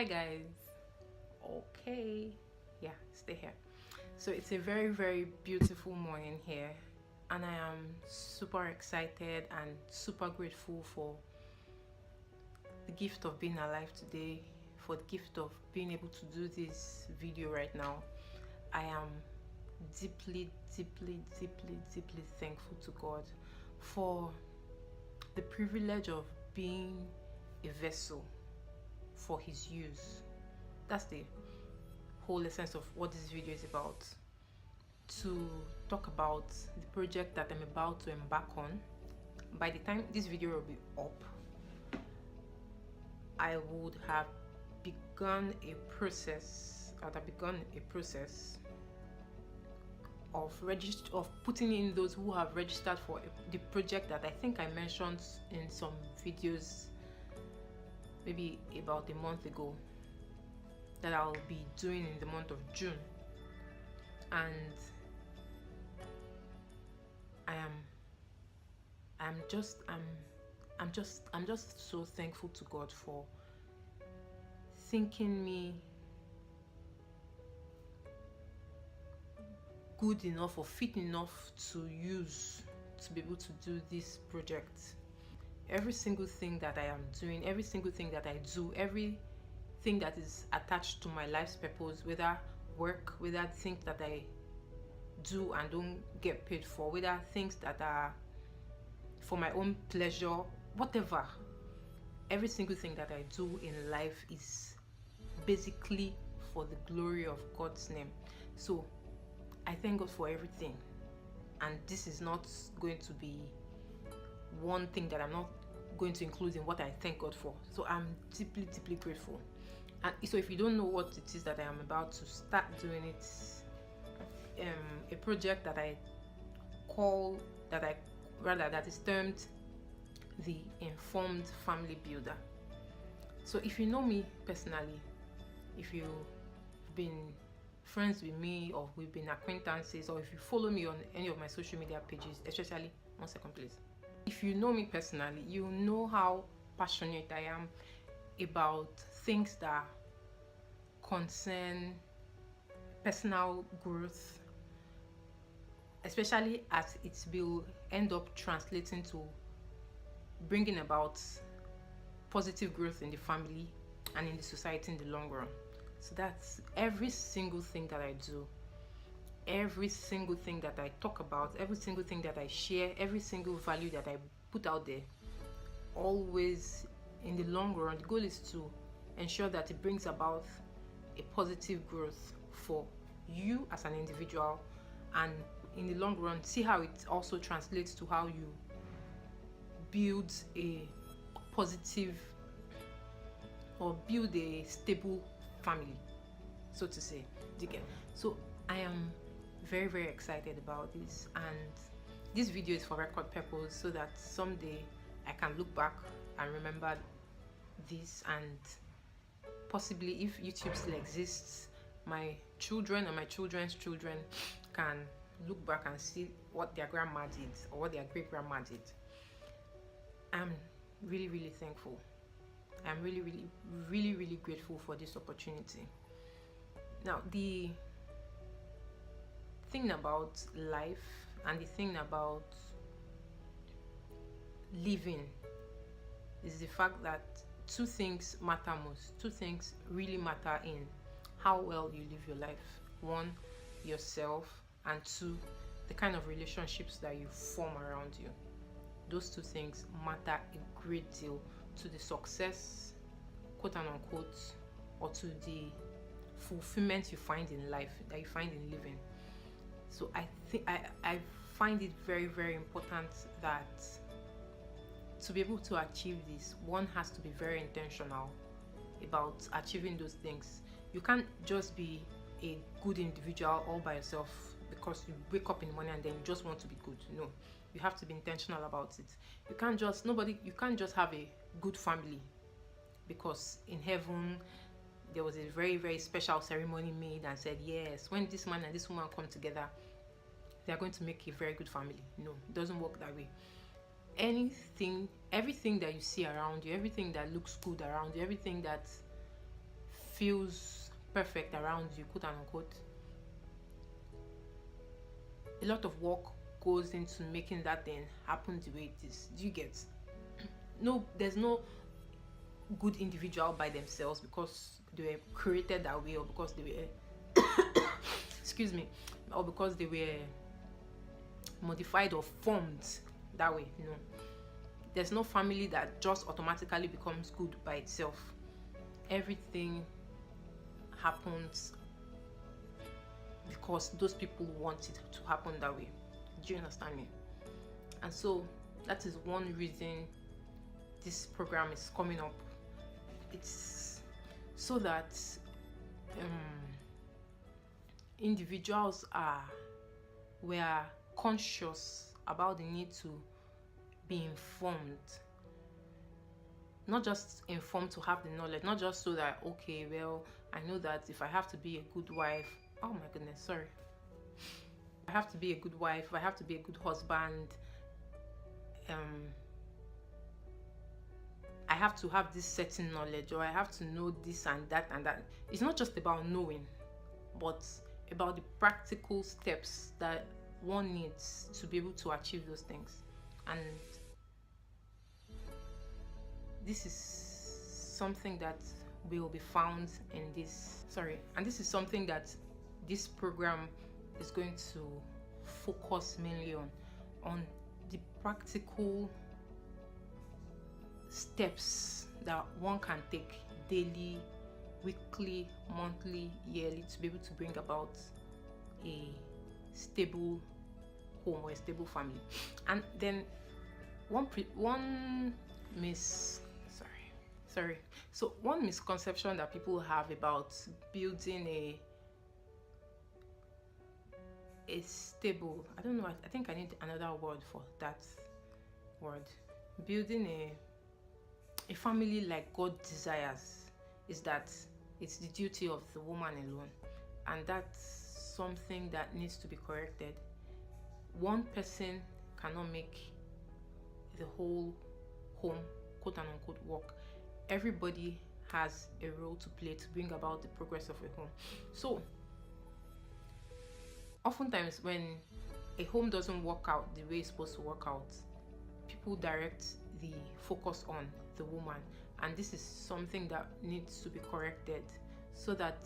Hi guys. Okay, yeah, stay here. So it's a very, very beautiful morning here, and I am super excited and super grateful for the gift of being alive today, for the gift of being able to do this video right now. I am deeply, deeply, deeply, deeply thankful to God for the privilege of being a vessel for His use. That's the whole essence of what this video is about. To talk about the project that I'm about to embark on. By the time this video will be up, I would have begun a process. Of putting in those who have registered for the project that I think I mentioned in some videos maybe about a month ago, that I'll be doing in the month of June. And I'm just so thankful to God for thinking me good enough or fit enough to use to be able to do this project. Every single thing that I am doing, every single thing that I do, everything that is attached to my life's purpose, whether work, whether things that I do and don't get paid for, whether things that are for my own pleasure, whatever, every single thing that I do in life is basically for the glory of God's name. So I thank God for everything, and this is not going to be one thing that I'm not going to include in what I thank God for. So I'm deeply, deeply grateful. And so if you don't know what it is that I am about to start doing, it's a project that that is termed the Informed Family Builder. So if you know me personally, if you've been friends with me, or we've been acquaintances, or if you follow me on any of my social media pages, especially, one second please, if you know me personally, you know how passionate I am about things that concern personal growth, especially as it will end up translating to bringing about positive growth in the family and in the society in the long run. So that's every single thing that I do, every single thing that I talk about, every single thing that I share, every single value that I put out there, always in the long run, the goal is to ensure that it brings about a positive growth for you as an individual, and in the long run, see how it also translates to how you build a positive or build a stable family, so to say. So I am very, very excited about this, and this video is for record purpose, so that someday I can look back and remember this, and possibly, if YouTube still exists, my children and my children's children can look back and see what their grandma did or what their great grandma did. I'm really, really thankful. I'm really, really, really, really grateful for this opportunity. Now, the thing about life and the thing about living is the fact that two things matter most. Two things really matter in how well you live your life. One, yourself, and two, the kind of relationships that you form around you. Those two things matter a great deal to the success, quote and unquote, or to the fulfillment you find in life, that you find in living. So I find it very, very important that to be able to achieve this, one has to be very intentional about achieving those things. You can't just be a good individual all by yourself because you wake up in the morning and then you just want to be good. No, you have to be intentional about it. You can't just have a good family because in heaven there was a very, very special ceremony made and said, yes, when this man and this woman come together, they are going to make a very good family. No, it doesn't work that way. Everything that you see around you, everything that looks good around you, everything that feels perfect around you, quote unquote, a lot of work goes into making that thing happen the way it is. Do you get? No, there's no good individual by themselves because they were created that way, or because they were excuse me, or because they were modified or formed that way. No, there's no family that just automatically becomes good by itself. Everything happens because those people want it to happen that way. Do you understand me? And so that is one reason this program is coming up. It's so that individuals were conscious about the need to be informed. Not just informed to have the knowledge, not just so that, okay, well, I know that if I have to be a good wife, oh my goodness, sorry. I have to be a good wife, I have to be a good husband, I have to have this certain knowledge, or I have to know this and that and that. It's not just about knowing, but about the practical steps that one needs to be able to achieve those things. And this is something that will be found in this is something that this program is going to focus mainly on the practical steps that one can take daily, weekly, monthly, yearly to be able to bring about a stable home or a stable family. And then one misconception that people have about building a stable, I don't know, I think I need another word for that word, building a family like God desires, is that it's the duty of the woman alone. And that's something that needs to be corrected. One person cannot make the whole home, quote unquote, work. Everybody has a role to play to bring about the progress of a home. So oftentimes when a home doesn't work out the way it's supposed to work out, people direct the focus on the woman, and this is something that needs to be corrected so that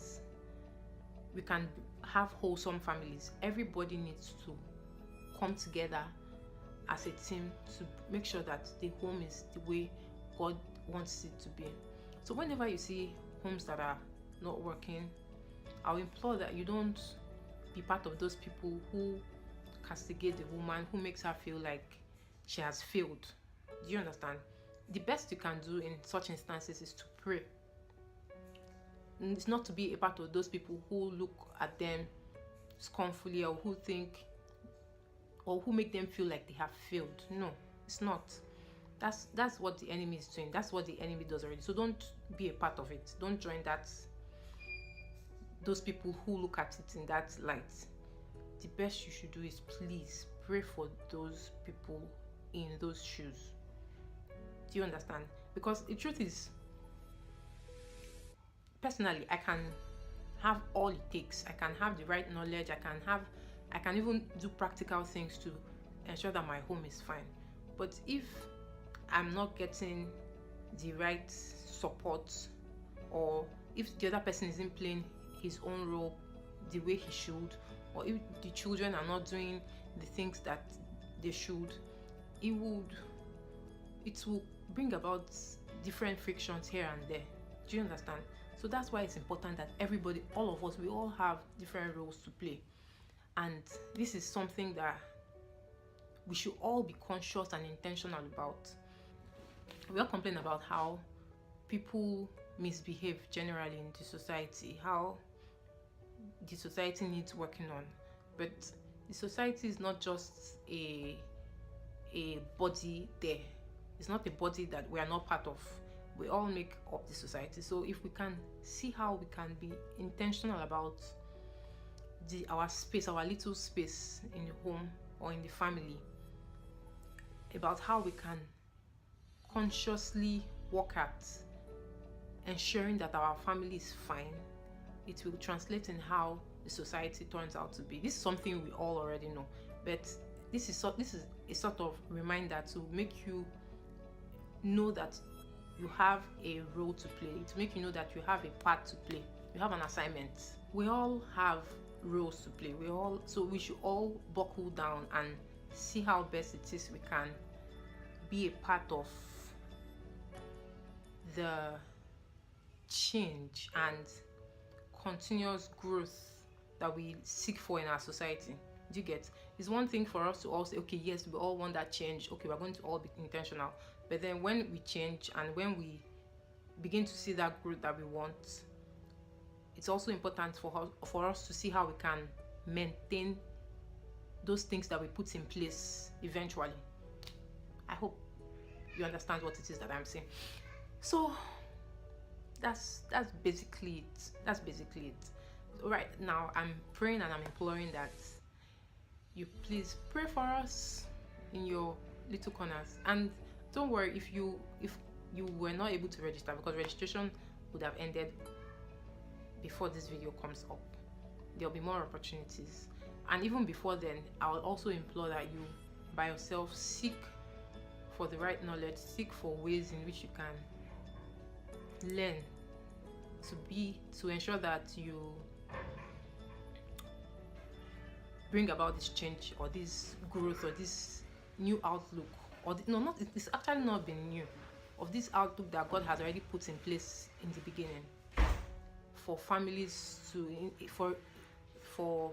we can have wholesome families. Everybody needs to come together as a team to make sure that the home is the way God wants it to be. So whenever you see homes that are not working, I'll implore that you don't be part of those people who castigate the woman, who makes her feel like she has failed. Do you understand? The best you can do in such instances is to pray. And it's not to be a part of those people who look at them scornfully, or who think, or who make them feel like they have failed. No, it's not. That's what the enemy is doing. That's what the enemy does already. So don't be a part of it. Don't join those people who look at it in that light. The best you should do is please pray for those people in those shoes. Do you understand? Because the truth is, personally, I can have all it takes. I can have the right knowledge. I can even do practical things to ensure that my home is fine. But if I'm not getting the right support, or if the other person isn't playing his own role the way he should, or if the children are not doing the things that they should, it will bring about different frictions here and there. Do you understand? So that's why it's important that everybody, all of us, we all have different roles to play. And this is something that we should all be conscious and intentional about. We all complain about how people misbehave generally in the society, how the society needs working on. But the society is not just a body there. It's not a body that we are not part of. We all make up the society. So if we can see how we can be intentional about our space, our little space in the home or in the family, about how we can consciously work at ensuring that our family is fine, it will translate in how the society turns out to be. This is something we all already know, but this is a sort of reminder to make you know that you have a role to play, to make you know that you have a part to play, you have an assignment. We all have roles to play. So we should all buckle down and see how best it is we can be a part of the change and continuous growth that we seek for in our society. Do you get? It's one thing for us to all say, okay, yes, we all want that change. Okay, we're going to all be intentional. But then when we change and when we begin to see that growth that we want, it's also important for us to see how we can maintain those things that we put in place eventually. I hope you understand what it is that I'm saying. So that's basically it. That's basically it. Right now, I'm praying and I'm imploring that you please pray for us in your little corners. And don't worry if you were not able to register, because registration would have ended before this video comes up. There'll be more opportunities, and even before then, I will also implore that you by yourself seek for the right knowledge, seek for ways in which you can learn to ensure that you bring about this change or this growth or this new outlook, or it's actually not been new, of this outlook that God has already put in place in the beginning for families for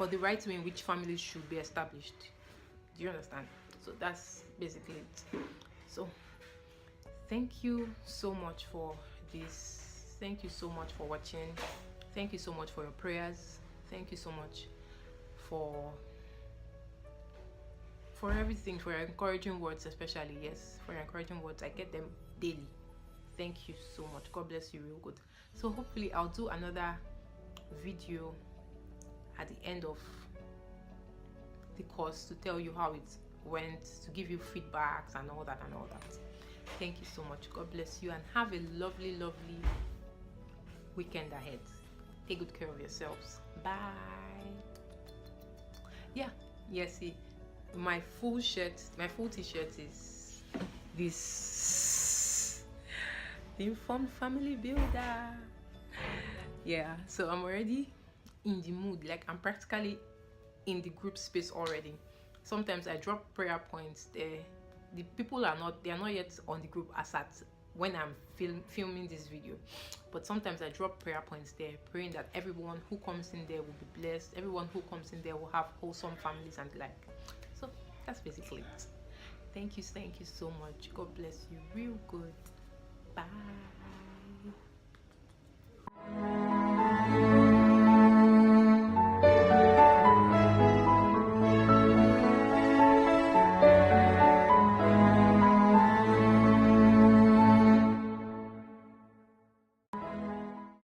the right way in which families should be established. Do you understand? So that's basically it. So thank you so much for this. Thank you so much for watching. Thank you so much for your prayers. Thank you so much for everything, for your encouraging words, especially. Yes, for your encouraging words. I get them daily. Thank you so much. God bless you real good. So hopefully I'll do another video at the end of the course to tell you how it went, to give you feedbacks and all that. Thank you so much. God bless you and have a lovely weekend ahead. Take good care of yourselves. Bye. See, my full t-shirt is this, the Informed Family Builder. So I'm already in the mood, like I'm practically in the group space already. Sometimes I drop prayer points there. The people are not yet on the group as at when I'm filming this video, but sometimes I drop prayer points there, praying that everyone who comes in there will be blessed, everyone who comes in there will have wholesome families and like. So that's basically it. Thank you so much. God bless you real good. Bye.